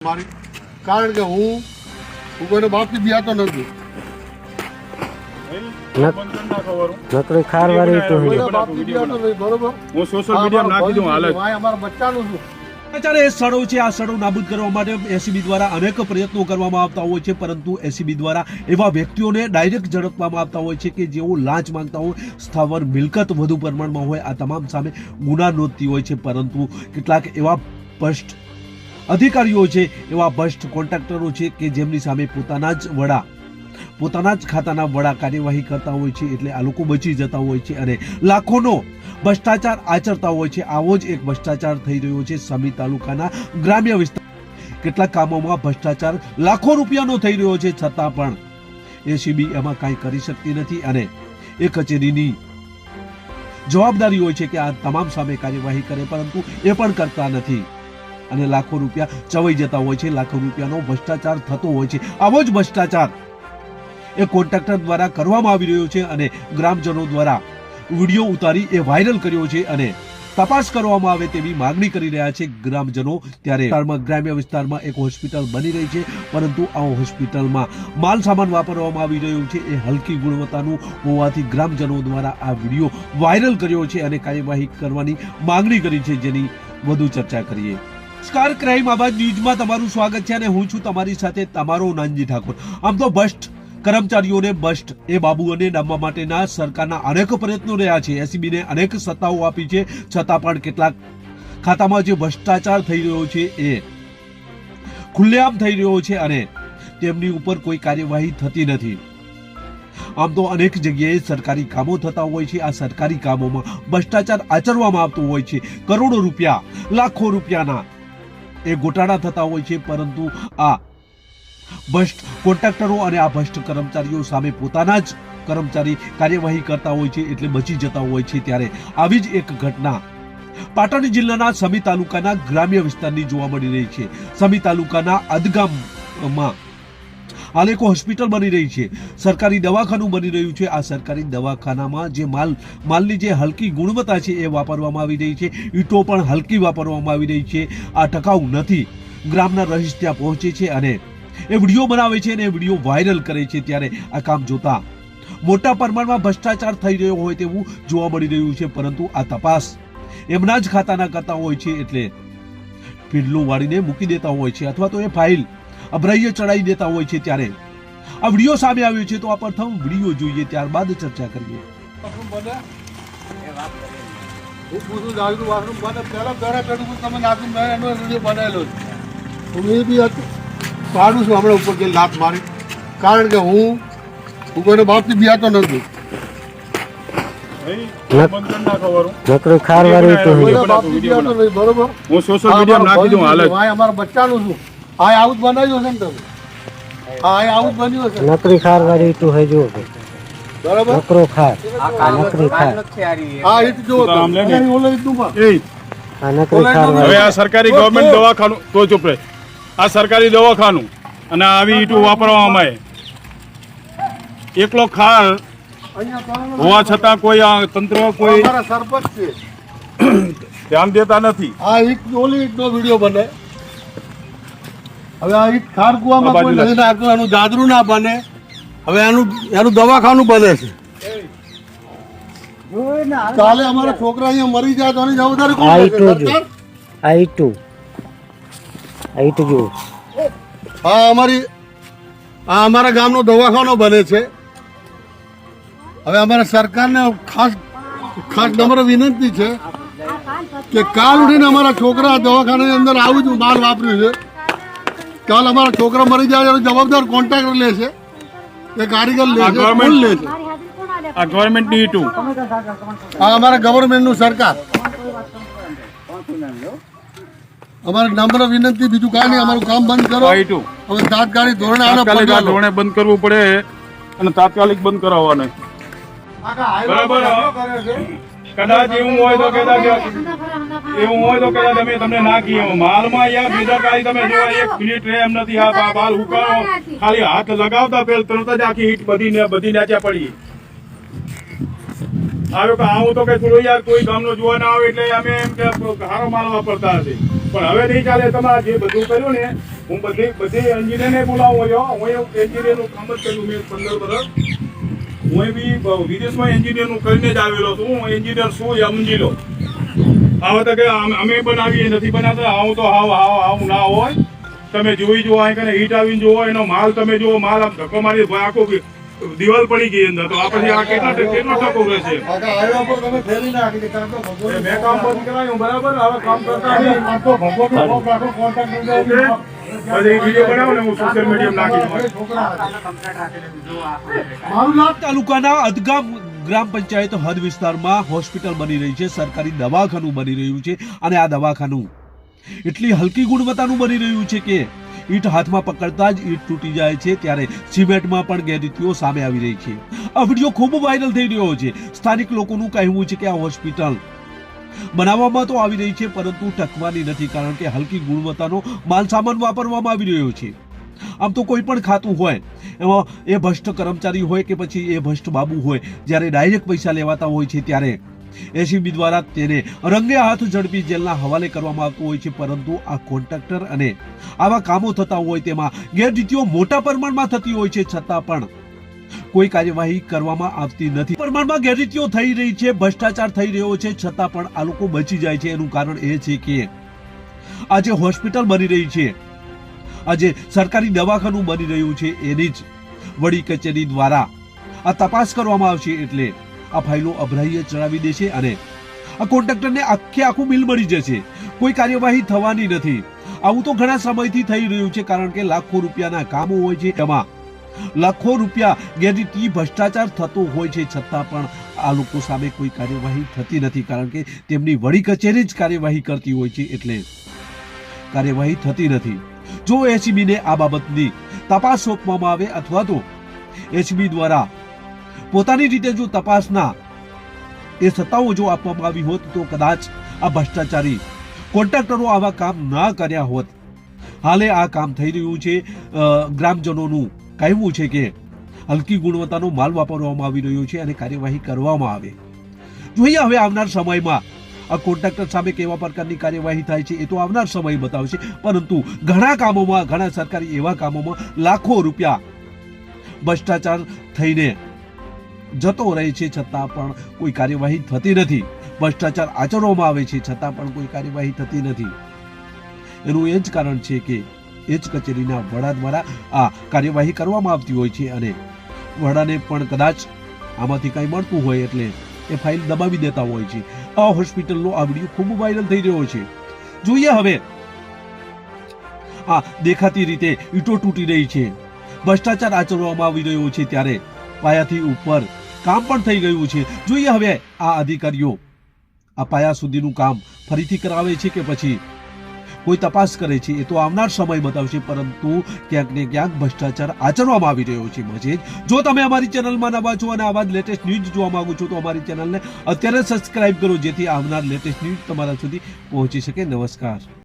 મારી કારણ કે હું કોઈનો બાપથી બિયાતો નથી. નકરી ખારવારી તો બાપથી બિયાતો નથી, બરોબર. હું સોશિયલ મીડિયામાં નાખી દઉં હાલ જ. અમારા બચ્ચાનું શું? અત્યારે એ સ્થળો છે, આ સ્થળો નાબૂદ કરવા માટે એસીબી દ્વારા અનેક પ્રયત્નો કરવામાં આવતા હોય છે, પરંતુ એસીબી દ્વારા એવા વ્યક્તિઓને ડાયરેક્ટ ઝડપવામાં આવતા હોય છે કે જેઓ લાંચ માંગતા હોય, સ્થાવર મિલકત વધુ પ્રમાણમાં હોય, આ તમામ સામે ગુના નોંધતી હોય છે. પરંતુ કેટલાક એવા ભ્રષ્ટ અધિકારીઓ છે, એવા ભ્રષ્ટ કોન્ટ્રાક્ટરો છે કે જેમની સામે પોતાના જ ખાતાના વડા કાર્યવાહી કરતા હોય છે, એટલે આ લોકો બચી જતા હોય છે અને લાખોનો ભ્રષ્ટાચાર આચરતા હોય છે. આવો જ એક ભ્રષ્ટાચાર થઈ રહ્યો છે સમી તાલુકાના ગ્રામ્ય વિસ્તાર. કેટલાક કામોમાં ભ્રષ્ટાચાર લાખો રૂપિયાનો થઈ રહ્યો છે, છતાં પણ એસીબી એમાં કાંઈ કરી શકતી નથી અને એ કચેરીની જવાબદારી હોય છે કે આ તમામ સામે કાર્યવાહી કરે, પરંતુ એ પણ કરતા નથી અને લાખો રૂપિયા ચવાઈ જતા હોય છે, લાખો રૂપિયાનો ભ્રષ્ટાચાર થતો હોય છે. આવો જ ભ્રષ્ટાચાર એ કોન્ટ્રાક્ટર દ્વારા કરવામાં આવી રહ્યો છે અને ગ્રામજનો દ્વારા વિડીયો ઉતારી એ વાયરલ કર્યો છે અને તપાસ કરવામાં આવે તેવી માંગણી કરી રહ્યા છે ગ્રામજનો. ત્યારે ગ્રામ્ય વિસ્તારમાં એક હોસ્પિટલ બની રહી છે, પરંતુ આ હોસ્પિટલમાં માલ સામાન વાપરવામાં આવી રહ્યું છે એ હલકી ગુણવત્તાનું હોવાથી ગ્રામજનો દ્વારા આ વિડીયો વાયરલ કર્યો છે અને કાર્યવાહી કરવાની માંગણી કરી છે, જેની વધુ ચર્ચા કરીએ. નમસ્કાર, ક્રાઇમ આવાજ ન્યૂઝમાં તમારું સ્વાગત છે અને હું છું તમારી સાથે તમારો નાનજી ઠાકોર. આમ તો ભ્રષ્ટ કર્મચારીઓને ભ્રષ્ટ એ બાબુઓને ડામવા માટેના સરકારના અનેક પ્રયત્નો રહ્યા છે. એસીબીને અનેક સત્તાઓ આપી છે, છતાં પણ કેટલાક ખાતામાં જે ભ્રષ્ટાચાર થઈ રહ્યો છે એ ખુલ્લેઆમ થઈ રહ્યો છે અને તેમની ઉપર કોઈ કાર્યવાહી થતી નથી. આમ તો અનેક જગ્યાએ સરકારી કામો થતા હોય છે, આ સરકારી કામોમાં ભ્રષ્ટાચાર આચરવામાં આવતો હોય છે. કરોડો રૂપિયા, લાખો રૂપિયાના એ ગોટાળા થતા હોય છે, પરંતુ આ ભ્રષ્ટ કોન્ટ્રાક્ટરો અને આ ભ્રષ્ટ કર્મચારીઓ સામે પોતાના જ કર્મચારી કાર્યવાહી કરતા હોય છે, એટલે બચી જતા હોય છે. ત્યારે આવી જ એક ઘટના પાટણ જિલ્લાના સમી તાલુકાના ગ્રામ્ય વિસ્તારની જોવા મળી રહી છે. સમી તાલુકાના અદગામમાં હાલ એક હોસ્પિટલ બની રહી છે, સરકારી દવાખાનું બની રહ્યું છે. આ સરકારી દવાખાનામાં જે માલની જે હલકી ગુણવત્તા છે એ વાપરવામાં આવી રહી છે, ઈંટો પણ હલકી વાપરવામાં આવી રહી છે, આ ટકાઉ નથી. ગ્રામના રહીશ ત્યાં પહોંચે છે અને એ વિડીયો બનાવે છે અને એ વિડીયો વાયરલ કરે છે. ત્યારે આ કામ જોતા મોટા પ્રમાણમાં ભ્રષ્ટાચાર થઈ રહ્યો હોય તેવું જોવા મળી રહ્યું છે, પરંતુ આ તપાસ એમના જ ખાતાના કરતા હોય છે, એટલે પીડલું વાળીને મૂકી દેતા હોય છે અથવા તો એ ફાઇલ અભરાઈએ ચડાવી દેતા હોય છે. ત્યારે આ વિડીયો સામે આવ્યો છે, તો આ પ્રથમ વિડીયો જોઈએ, ત્યારબાદ ચર્ચા કરીએ. હું પૂછું દારૂ વાસણ બને પહેલા ઘરે પેલું તમે નાખું મેં એનો વિડીયો બનાવેલો છે. હું એ બી પાડું છું હમણાં ઉપર જઈને લાત મારી, કારણ કે હું કોઈનો બાપથી બિયાતો નથી. નકરી ખારવારી તો કોઈના બાપથી બિયાતો નથી, બરોબર. હું સોશિયલ મીડિયામાં નાખી દઉં હાલ જ. અમારા બચ્ચાનું શું? હા, આવું જ બનાવ્યું છે ને તમે? હા, આવું જ બન્યું છે. નકરી ખારવારી તો હે જો બરોબર. નકરો ખાર નકરી ખાર હા, એ તો જો ઓલે રીતનું પણ. આ નકરી ખારવારી. હવે આ સરકારી ગવર્મેન્ટ દવાખાનું તો ચૂપ રહે. આ સરકારી દવાખાનું અને આવી ઈંટો વાપરવામાં આવે, એકલો ખાર હોવા છતાં કોઈ આ તંત્ર કોઈ અમારા સરપંચ છે, ધ્યાન દેતા નથી. આ ઈટ ઓલી ઈટનો વિડીયો બને. હવે આ ઈટ ખાર કુવામાં કોઈ નથી નાખતું, એનું દાદરું ના બને. હવે એનું દવાખાનું બને છે. કાલે અમારા છોકરા અહીંયા મરી જાય તો એની જવાબદારી કોણ લેશે? સરકાર? આઈટ જો હા, અમારા ગામનો દવાખાનો બને છે. હવે અમારા સરકારને ખાસ નમ્ર વિનંતી છે કે કાલ ઉઠીને અમારા છોકરા દવાખાનાની અંદર આવું જ માલ વાપર્યું છે. કાલ અમારા છોકરા મરી જાય એનો જવાબદાર કોન્ટ્રાક્ટર લે છે કે કારીગર લે છે, કોણ લે છે? આ ગવર્મેન્ટની ઈંટો, આ અમારા ગવર્મેન્ટનું સરકાર. અમારે નમ્ર વિનંતી, બીજું કાંઈ નહીં, અમારું કામ બંધ કરો. ઈંટો હવે તાત્કાલિક ધોરણે તાત્કાલિક આ ધોરણે બંધ કરવું પડે અને તાત્કાલિક બંધ કરાવવાને. બરાબર. કદાચ એવું હોય તો કદાચ અમે તમને નાખીએ માલમાં યાર બેદરકારી. તમે જો એક મિનિટ રહે એમ નથી. આ બાલ ઉકાળો, ખાલી હાથ લગાવતા પેલ તરત જ આખી હીટ બધી નાચ્યા પડી. આવ્યો કે આવું તો કે થોડું યાર કોઈ ગામનો જોવા ના આવે એટલે અમે એમ કે સારો માલ વાપરતા હશે, પણ હવે નહીં ચાલે. તમારે જે બધું કર્યું ને હું બધી એન્જિનિયરને બોલાવું છું. હું એન્જિનિયરનું કામ જ કર્યું મેં 15 વર્ષ. હું બી વિદેશમાં એન્જિનિયરનું કરીને જ આવેલો છું. હું એન્જિનિયર છું એ સમજી લો. આવો તો કે અમે બનાવીએ નથી બનાવતા. આવું તો આવું ના હોય. તમે જોઈ જુઓ અહીં કને હીટ આવીને જુઓ, એનો માલ તમે જુઓ, માલ આમ ધક્કો મારી આખો દિવાલ પડી ગઈ અંદર. તો આ પછી આ કેટલો ટકો રહેશે? કાકા આવ્યા પર તમે ફેરી નાખી દીધી. કાકા ભગવાન મેં કામ બંધ કરાયું બરાબર. હવે કામ કરતા નહીં. તો ભગવાનનો કોક રાખો, કોન્ટેક્ટ કરી ઓકે? દેજો. પછી વિડીયો બનાવો ને હું સોશિયલ મીડિયામાં નાખી દઉં. છોકરા મારું નામ તાલુકાના અદગામ ગ્રામ પંચાયત હદ વિસ્તારમાં હોસ્પિટલ બની રહી છે, સરકારી દવાખાનું બની રહ્યું છે અને આ દવાખાનું એટલી હલકી ગુણવત્તાનું બની રહ્યું છે કે ઈંટ હાથમાં પકડતા જ ઈંટ તૂટી જાય છે. ત્યારે સિમેન્ટમાં પણ ગેરરીતિઓ સામે આવી રહી છે. આ વિડીયો ખૂબ વાયરલ થઈ રહ્યો છે. સ્થાનિક લોકોનું કહેવું છે કે આ હોસ્પિટલ બનાવવામાં તો આવી રહી છે પરંતુ ટકવાની નથી, કારણ કે હલકી ગુણવત્તાનો માલ સામાન વાપરવામાં આવી રહ્યો છે. આમ તો કોઈ પણ ખાતું હોય એમાં એ ભ્રષ્ટ કર્મચારી હોય કે પછી એ ભ્રષ્ટ બાબુ હોય, જ્યારે ડાયરેક્ટ પૈસા લેવાતા હોય છે ત્યારે એસીબી દ્વારા તેને રંગે હાથ ઝડપી જેલના હવાલે કરવામાં આવતું હોય છે. પરંતુ આ કોન્ટ્રાક્ટર અને આવા કામો થતા હોય તેમાં ગેરરીતિઓ મોટા પ્રમાણમાં થતી હોય છે, છતાં પણ કોઈ કાર્યવાહી કરવામાં આવતી નથી. પ્રમાણમાં ગેરરીતિઓ થઈ રહી છે, ભ્રષ્ટાચાર થઈ રહ્યો છે, છતાં પણ આ લોકો બચી જાય છે. એનું કારણ એ છે કે આજે હોસ્પિટલ બની રહી છે, આજે સરકારી દવાખાનું બની રહ્યું છે, એની જ વડી કચેરી દ્વારા આ તપાસ કરવામાં આવશે. એટલે આ ફાઇલો અભરાઈએ ચડાવી દેશે અને આ કોન્ટ્રાક્ટરને આખું બિલ મળી જશે. કોઈ કાર્યવાહી થવાની નથી. આવું તો ઘણા સમયથી થઈ રહ્યું છે, કારણ કે લાખો રૂપિયાના કામો હોય છે, એમાં લાખો રૂપિયા ગેરરીતિ ભ્રષ્ટાચાર થતો હોય છે, છતાં પણ આ લોકો સામે કોઈ કાર્યવાહી થતી નથી, કારણ કે તેમની વડી કચેરી જ કાર્યવાહી કરતી હોય છે. એટલે કાર્યવાહી થતી નથી. જો એસીબીને આ બાબતની તપાસ સોંપવામાં આવે અથવા તો એસીબી દ્વારા પોતાની રીતે જો તપાસના એ સત્તાઓ જો આપવામાં આવી હોત તો કદાચ આ ભ્રષ્ટાચારી કોન્ટ્રાક્ટરો આવા કામ ના કર્યા હોત. હાલે આ કામ થઈ રહ્યું છે. ગ્રામજનોનું કહેવું છે કે હલકી ગુણવત્તાનો માલ વાપરવામાં આવી રહ્યો છે અને કાર્યવાહી કરવામાં આવે. જોઈએ હવે આવનાર સમયમાં આ કોન્ટ્રાક્ટર સામે કેવા પ્રકારની કાર્યવાહી થાય છે એ તો આવનાર સમય બતાવશે. પરંતુ ઘણા કામોમાં, ઘણા સરકારી એવા કામોમાં લાખો રૂપિયા ભ્રષ્ટાચાર થઈને જતો રહે છે, છતાં પણ કોઈ કાર્યવાહી થતી નથી. ભ્રષ્ટાચાર આચરવામાં આવે છે, છતાં પણ કોઈ કાર્યવાહી થતી નથી. એનું એ જ કારણ છે કે એ જ કચેરીના વડા દ્વારા આ કાર્યવાહી કરવામાં આવતી હોય છે અને વડાને પણ કદાચ આમાંથી કંઈ મળતું હોય એટલે એ ફાઇલ દબાવી દેતા હોય છે. આ હોસ્પિટલનો આ વિડીયો ખૂબ વાયરલ થઈ રહ્યો છે. જોઈએ હવે આ દેખાતી રીતે ઈંટો તૂટી રહી છે, ભ્રષ્ટાચાર આચરવામાં આવી રહ્યો છે, ત્યારે પાયાથી ઉપર કામ પણ થઈ ગયું છે. જોઈએ હવે આ અધિકારીઓ આ પાયા સુધીનું કામ ફરીથી કરાવે છે કે પછી કોઈ તપાસ કરે છે એ તો આવનાર સમય બતાવશે. પરંતુ ક્યાંક ને ક્યાંક ભ્રષ્ટાચાર આચરવામાં આવી રહ્યો છે. મજે જો તમે અમારી ચેનલમાં નવા છો અને આવા જ લેટેસ્ટ ન્યૂઝ જોવા માંગો છો તો અમારી ચેનલને અત્યારે સબસ્ક્રાઇબ કરો, જેથી આવનાર લેટેસ્ટ ન્યૂઝ તમારા સુધી પહોંચી શકે. નમસ્કાર.